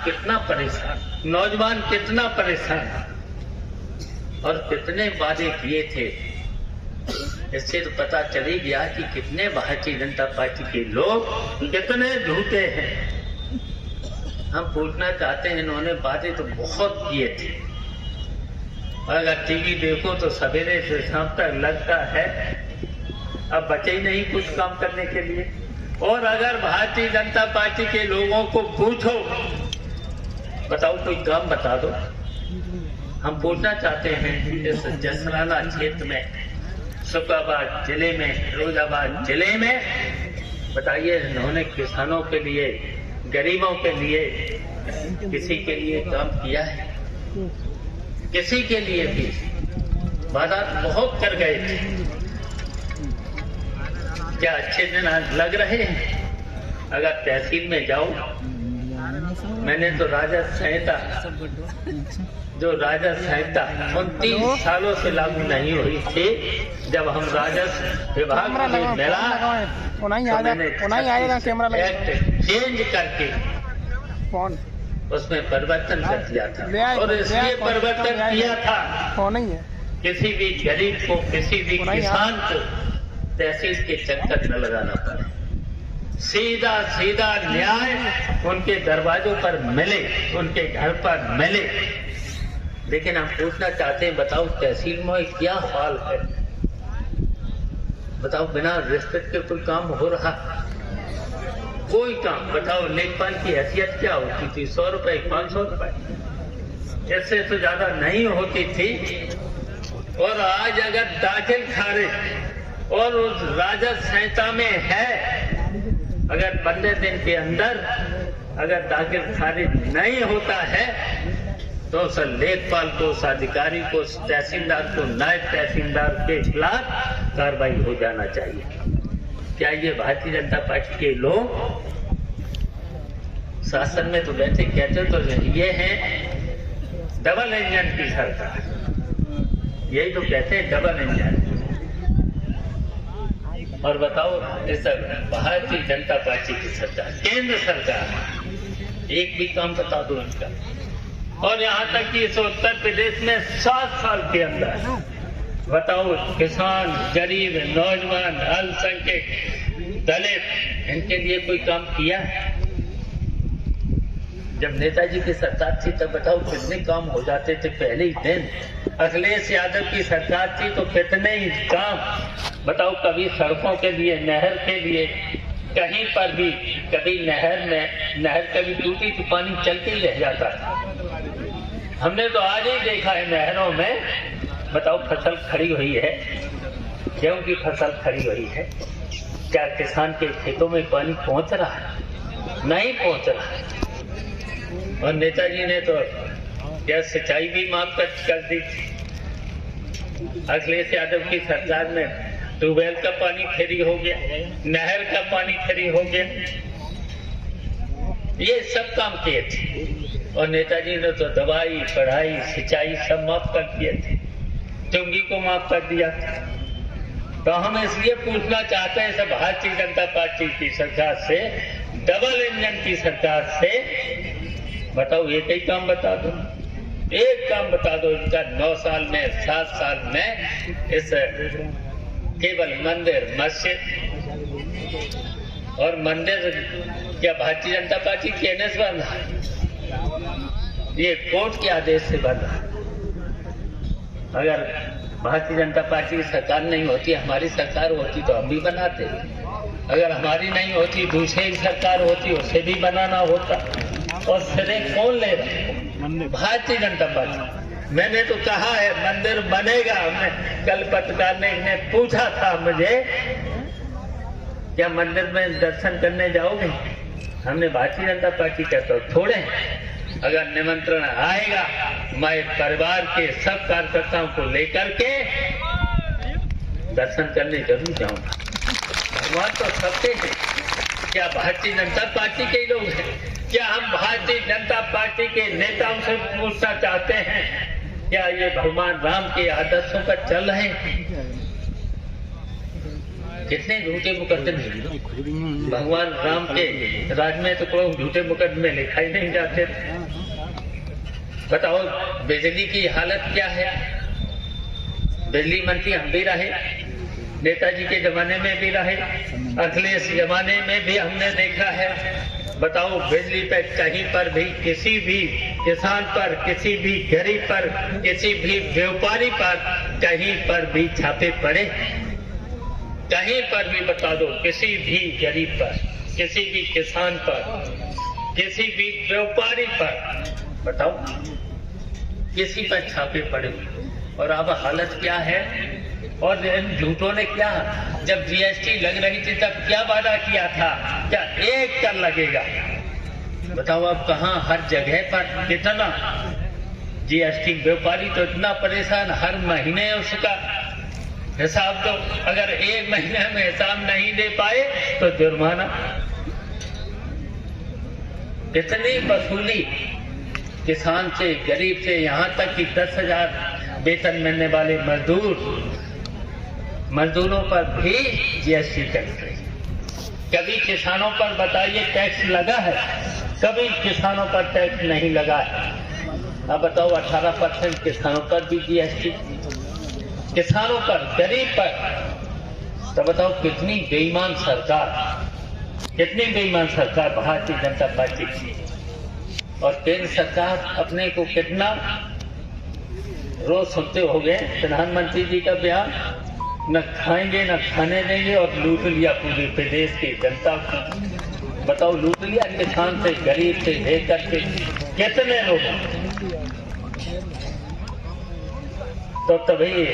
कितना परेशान, नौजवान कितना परेशान और कितने वादे किए थे। इससे तो पता चल ही गया कि कितने भारतीय जनता पार्टी के लोग कितने झूठे हैं। हम पूछना चाहते हैं, इन्होंने वादे तो बहुत किए थे। अगर टीवी देखो तो सवेरे से शाम तक लगता है अब बचे ही नहीं कुछ काम करने के लिए। और अगर भारतीय जनता पार्टी के लोगों को पूछो, बताओ कोई काम बता दो। हम पूछना चाहते हैं, इस जसराना क्षेत्र में, शुक्राबाद जिले में, फिरोजाबाद जिले में, बताइए इन्होंने किसानों के लिए, गरीबों के लिए, किसी के लिए काम किया है? किसी के लिए भी वादा बहुत कर गए थे। क्या अच्छे दिन आज लग रहे हैं? अगर तहसील में जाओ, मैंने तो राजस्व संहिता, जो राजस्व संहिता 29 सालों से लागू नहीं हुई थी, जब हम राजस्व विभाग में मिला तो मैंने एक्ट चेंज करके उसमें परिवर्तन कर दिया था। और इसलिए परिवर्तन किया था किसी भी गरीब को, किसी भी किसान को तहसील के चक्कर न लगाना पड़े, सीधा सीधा न्याय उनके दरवाजों पर मिले, उनके घर पर मिले। लेकिन हम पूछना चाहते हैं, बताओ तहसील में क्या हाल है? बताओ बिना रिश्वत के कोई काम हो रहा? कोई काम बताओ। लेखपाल की हैसियत क्या होती थी? 100 रुपए, 500 रुपए, इससे तो ज्यादा नहीं होती थी। और आज अगर दाखिल खारिज और उस राजस्व संहिता में है, अगर 15 दिन के अंदर अगर दाखिल खारिज नहीं होता है तो उस लेखपाल को, उस अधिकारी को, उस तहसीलदार को, नायब तहसीलदार के खिलाफ कार्रवाई हो जाना चाहिए। क्या ये भारतीय जनता पार्टी के लोग शासन में तो बैठे कहते तो ये है डबल इंजन की सरकार, यही तो कहते हैं डबल इंजन। और बताओ इस भारतीय जनता पार्टी की सरकार, केंद्र सरकार, एक भी काम बता दो इनका। और यहाँ तक कि इस उत्तर प्रदेश में 7 साल के अंदर बताओ किसान, गरीब, नौजवान, अल्पसंख्यक, दलित, इनके लिए कोई काम किया? जब नेताजी की सरकार थी तब बताओ कितने काम हो जाते थे पहले ही दिन। अखिलेश यादव की सरकार थी तो कितने ही काम बताओ, कभी सड़कों के लिए, नहर के लिए, कहीं पर भी, कभी नहर कभी टूटी तो पानी चलते ही रह जाता था। हमने तो आज ही देखा है नहरों में, बताओ फसल खड़ी हुई है, गेहूं की फसल खड़ी हुई है, क्या किसान के खेतों में पानी पहुंच रहा है? नहीं पहुंच रहा है। और नेताजी ने तो क्या सिंचाई भी माफ कर दी थी। अखिलेश यादव की सरकार में ट्यूबवेल का पानी फ्री हो गया, नहर का पानी फ्री हो गया, ये सब काम किए थे। और नेताजी ने तो दवाई, पढ़ाई, सिंचाई सब माफ कर दिए थे, चुंगी को माफ कर दिया था। तो हम इसलिए पूछना चाहते हैं सब भारतीय जनता पार्टी की सरकार से, डबल इंजन की सरकार से, बताओ एक ही काम बता दो, एक काम बता दो इनका 9 साल में, 7 साल में इस केवल मंदिर, मस्जिद और मंदिर क्या भारतीय जनता पार्टी के एनएस बंधा? ये कोर्ट के आदेश से बंधा। अगर भारतीय जनता पार्टी की सरकार नहीं होती, हमारी सरकार होती तो हम भी बनाते। अगर हमारी नहीं होती, दूसरी सरकार होती, उसे भी बनाना होता। और श्रेय कौन ले रहा? भारतीय जनता पार्टी। मैंने तो कहा है मंदिर बनेगा। कल पत्रकार ने पूछा था मुझे, क्या मंदिर में दर्शन करने जाओगे? हमने भारतीय जनता पार्टी कहता थोड़े, अगर निमंत्रण आएगा मैं परिवार के सब कार्यकर्ताओं को लेकर के दर्शन करने जरूर जाऊंगा। भगवान तो सबके हैं, क्या भारतीय जनता पार्टी के लोग हैं? क्या हम भारतीय जनता पार्टी के नेताओं से पूछना चाहते हैं, क्या ये भगवान राम के आदर्शों पर चल रहे हैं? कितने झूठे मुकदमे भगवान राम के राज में तो कोई झूठे मुकदमे लिखाई नहीं जाते। बताओ बिजली की हालत क्या है। बिजली मंत्री हम भी रहे, नेताजी के जमाने में भी रहे, अखिलेश जमाने में भी हमने देखा है। बताओ बिजली पे कहीं पर भी किसी भी किसान पर, किसी भी गरीब पर, किसी भी व्यापारी पर कहीं पर भी छापे पड़े? कहीं पर भी बता दो, किसी भी गरीब पर, किसी भी किसान पर, किसी भी व्यापारी पर बताओ, किसी पर छापे पड़े? और अब हालत क्या है? और इन झूठों ने क्या, जब जीएसटी लग रही थी तब क्या वादा किया था, क्या 1 कर लगेगा? बताओ अब कहाँ, हर जगह पर कितना जीएसटी। व्यापारी तो इतना परेशान, हर महीने उसका हिसाब दो, अगर 1 महीने में हिसाब नहीं दे पाए तो जुर्माना। कितनी वसूली किसान से, गरीब से, यहाँ तक कि 10,000 वेतन मिलने वाले मजदूरों पर भी जीएसटी टैक्स है। कभी किसानों पर बताइए टैक्स लगा है? कभी किसानों पर टैक्स नहीं लगा है। अब बताओ 18% किसानों पर भी जीएसटी, किसानों पर, गरीब पर। तो बताओ कितनी बेईमान सरकार, कितनी बेईमान सरकार भारतीय जनता पार्टी की। और केंद्र सरकार अपने को कितना रोज सुनते हो गए प्रधानमंत्री जी का बयान, न खाएंगे न खाने देंगे, और लूट लिया पूरे प्रदेश की जनता को। बताओ लूट लिया किसान से, गरीब से लेकर के कितने लोग। तो तभी